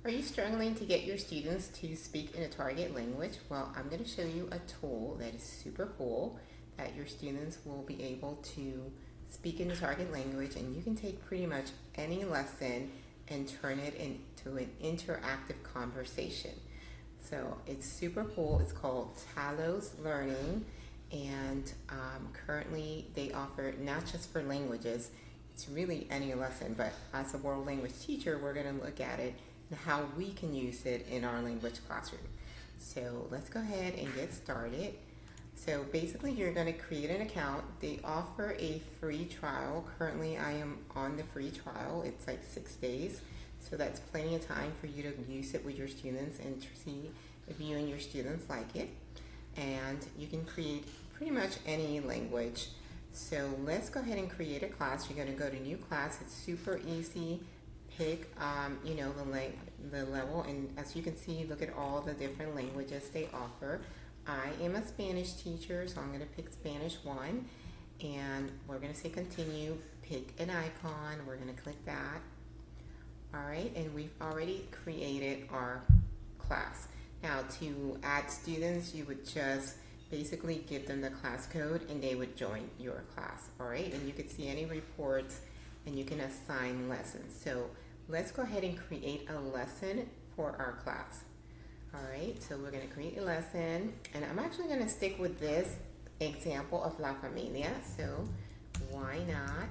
Are you struggling to get your students to speak in a target language? Well, I'm going to show you a tool that is super cool that your students will be able to speak in the target language, and you can take pretty much any lesson and turn it into an interactive conversation. So it's super cool. It's called Talos Learning, and currently they offer it not just for languages, it's really any lesson, but as a world language teacher, we're going to look at it and how we can use it in our language classroom. So let's go ahead and get started. So basically you're going to create an account. They offer a free trial. Currently I am on the free trial. It's like 6 days. So that's plenty of time for you to use it with your students and to see if you and your students like it. And you can create pretty much any language. So let's go ahead and create a class. You're going to go to new class. It's super easy. Pick the level, and as you can see, look at all the different languages they offer. I am a Spanish teacher, so I'm going to pick Spanish 1, and we're going to say continue. Pick an icon. We're going to click that. Alright, and we've already created our class. Now to add students, you would just basically give them the class code and they would join your class. Alright, and you could see any reports and you can assign lessons. So let's go ahead and create a lesson for our class. Alright, so we're going to create a lesson, and I'm actually going to stick with this example of La Familia, so why not?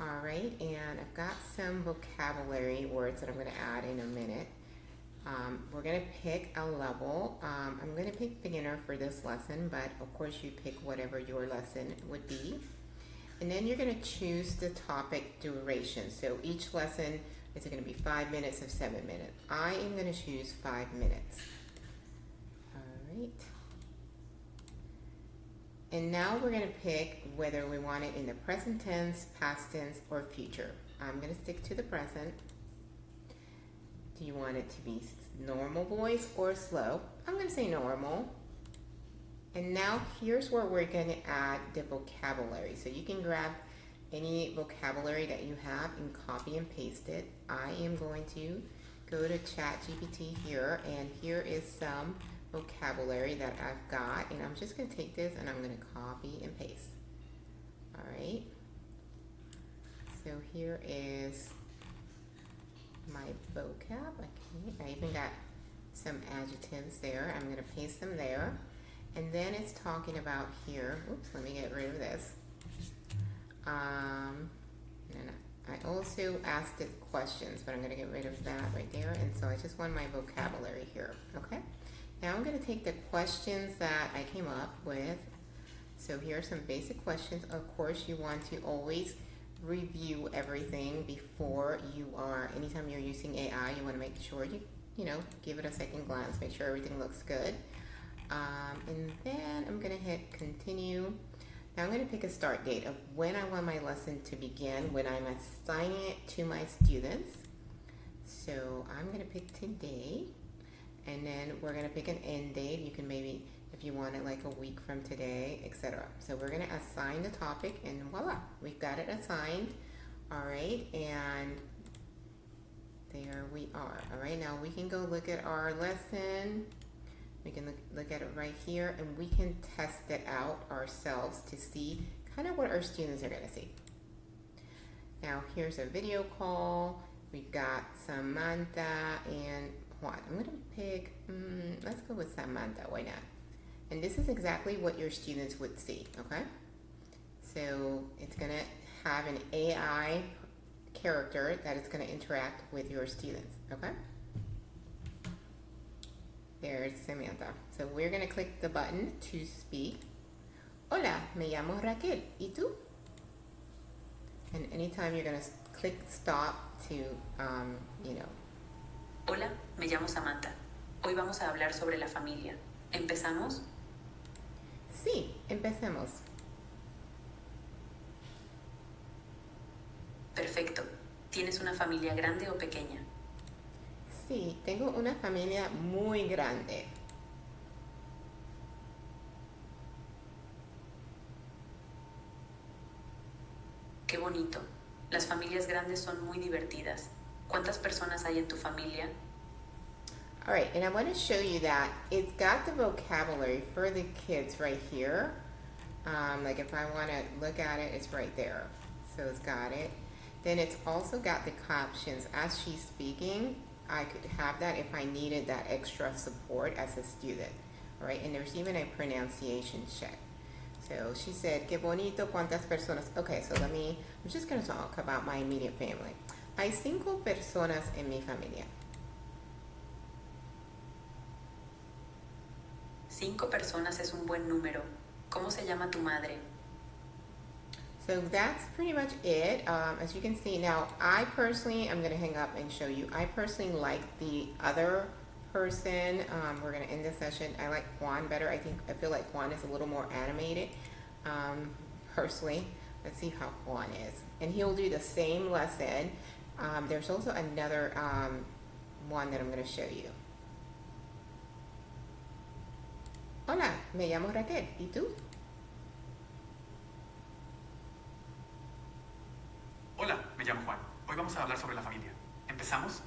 Alright, and I've got some vocabulary words that I'm going to add in a minute. We're going to pick a level. I'm going to pick beginner for this lesson, but of course you pick whatever your lesson would be. And then you're going to choose the topic duration. So each lesson is going to be 5 minutes or 7 minutes. I am going to choose 5 minutes. Alright. And now we're going to pick whether we want it in the present tense, past tense, or future. I'm going to stick to the present. Do you want it to be normal voice or slow? I'm going to say normal. And now here's where we're going to add the vocabulary. So you can grab any vocabulary that you have and copy and paste it. I am going to go to ChatGPT here, and here is some vocabulary that I've got, and I'm just going to take this and I'm going to copy and paste. Alright, so here is my vocab. Okay, I even got some adjectives there. I'm going to paste them there. And then it's talking about here, oops, let me get rid of this. And I also asked it questions, but I'm going to get rid of that right there. And so I just want my vocabulary here, okay? Now I'm going to take the questions that I came up with. So here are some basic questions. Of course, you want to always review everything before you are, anytime you're using AI, you want to make sure you know, give it a second glance, make sure everything looks good. And then I'm going to hit continue. Now I'm going to pick a start date of when I want my lesson to begin, when I'm assigning it to my students. So I'm going to pick today, and then we're going to pick an end date. You can maybe, if you want it like a week from today, etc. So we're going to assign the topic, and voila, we've got it assigned. Alright, and there we are. Alright, now we can go look at our lesson. We can look at it right here, and we can test it out ourselves to see kind of what our students are going to see. Now here's a video call. We've got Samantha and Juan. I'm going to pick, let's go with Samantha, why not? And this is exactly what your students would see, okay? So it's going to have an AI character that is going to interact with your students, okay? There's Samantha. So we're going to click the button to speak. Hola, me llamo Raquel. ¿Y tú? And anytime you're going to click stop to, you know. Hola, me llamo Samantha. Hoy vamos a hablar sobre la familia. ¿Empezamos? Sí, empecemos. Perfecto. ¿Tienes una familia grande o pequeña? Sí, tengo una familia muy grande. Qué bonito. Las familias grandes son muy divertidas. ¿Cuántas personas hay en tu familia? All right, and I want to show you that it's got the vocabulary for the kids right here. Like if I want to look at it, it's right there. So it's got it. Then it's also got the captions as she's speaking. I could have that if I needed that extra support as a student. All right, and there's even a pronunciation check. So she said, "Qué bonito, cuántas personas." Okay, so I'm just going to talk about my immediate family. Hay 5 personas en mi familia. 5 personas es un buen número. ¿Cómo se llama tu madre? So that's pretty much it. As you can see now, I personally, I'm going to hang up and show you. I personally like the other person. We're going to end this session. I like Juan better. I feel like Juan is a little more animated. Personally, let's see how Juan is. And he'll do the same lesson. There's also another one that I'm going to show you. Hola, me llamo Raquel. ¿Y tú? Hola, me llamo Juan. Hoy vamos a hablar sobre la familia. ¿Empezamos?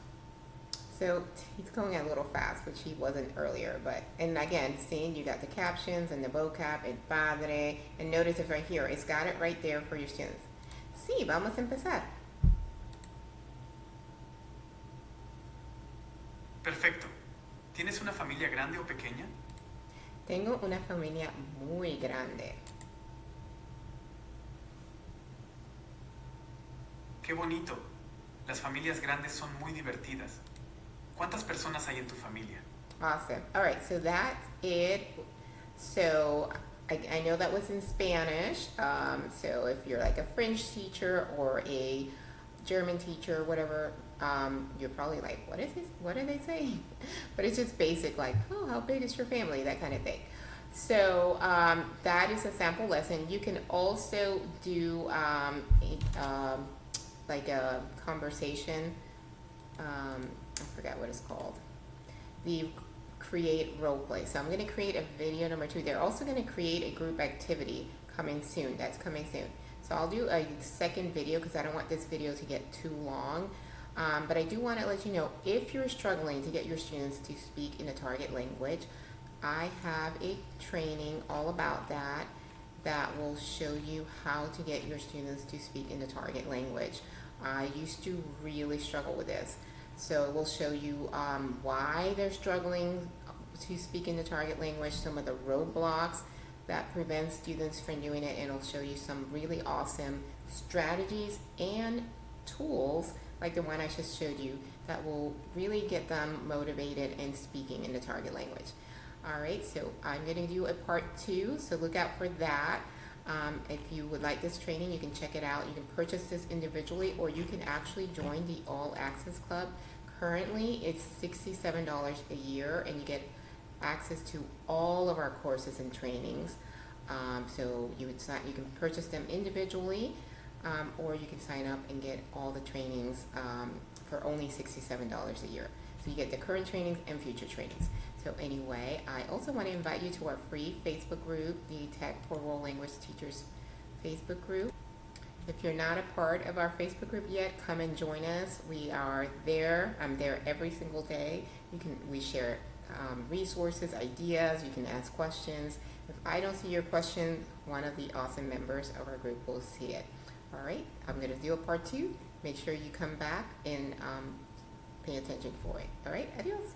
So he's going a little fast, which he wasn't earlier. And again, seeing you got the captions and the vocab, el padre, and notice it's right here. It's got it right there for your students. Sí, vamos a empezar. Perfecto. ¿Tienes una familia grande o pequeña? Tengo una familia muy grande. ¡Qué bonito! Las familias grandes son muy divertidas. ¿Cuántas personas hay en tu familia? Awesome. All right, so that's it. So I know that was in Spanish. So if you're like a French teacher or a German teacher, whatever, you're probably like, what is this? What are they saying? But it's just basic, like, oh, how big is your family? That kind of thing. So that is a sample lesson. You can also do like a conversation. I forgot what it's called. The create role play. So I'm going to create a video number 2. They're also going to create a group activity coming soon. That's coming soon. So I'll do a second video because I don't want this video to get too long. But I do want to let you know, if you're struggling to get your students to speak in a target language, I have a training all about that will show you how to get your students to speak in the target language. I used to really struggle with this. So it will show you why they're struggling to speak in the target language, some of the roadblocks that prevent students from doing it, and it'll show you some really awesome strategies and tools like the one I just showed you that will really get them motivated in speaking in the target language. All right, so I'm going to do a part 2, so look out for that. If you would like this training, you can check it out. You can purchase this individually, or you can actually join the All Access Club. Currently, it's $67 a year, and you get access to all of our courses and trainings. So you can purchase them individually, or you can sign up and get all the trainings for only $67 a year. So you get the current trainings and future trainings. So anyway, I also want to invite you to our free Facebook group, the Tech for World Language Teachers Facebook group. If you're not a part of our Facebook group yet, come and join us. We are there. I'm there every single day. We share resources, ideas. You can ask questions. If I don't see your question, one of the awesome members of our group will see it. All right, I'm going to do a part 2. Make sure you come back and pay attention for it. All right, adios.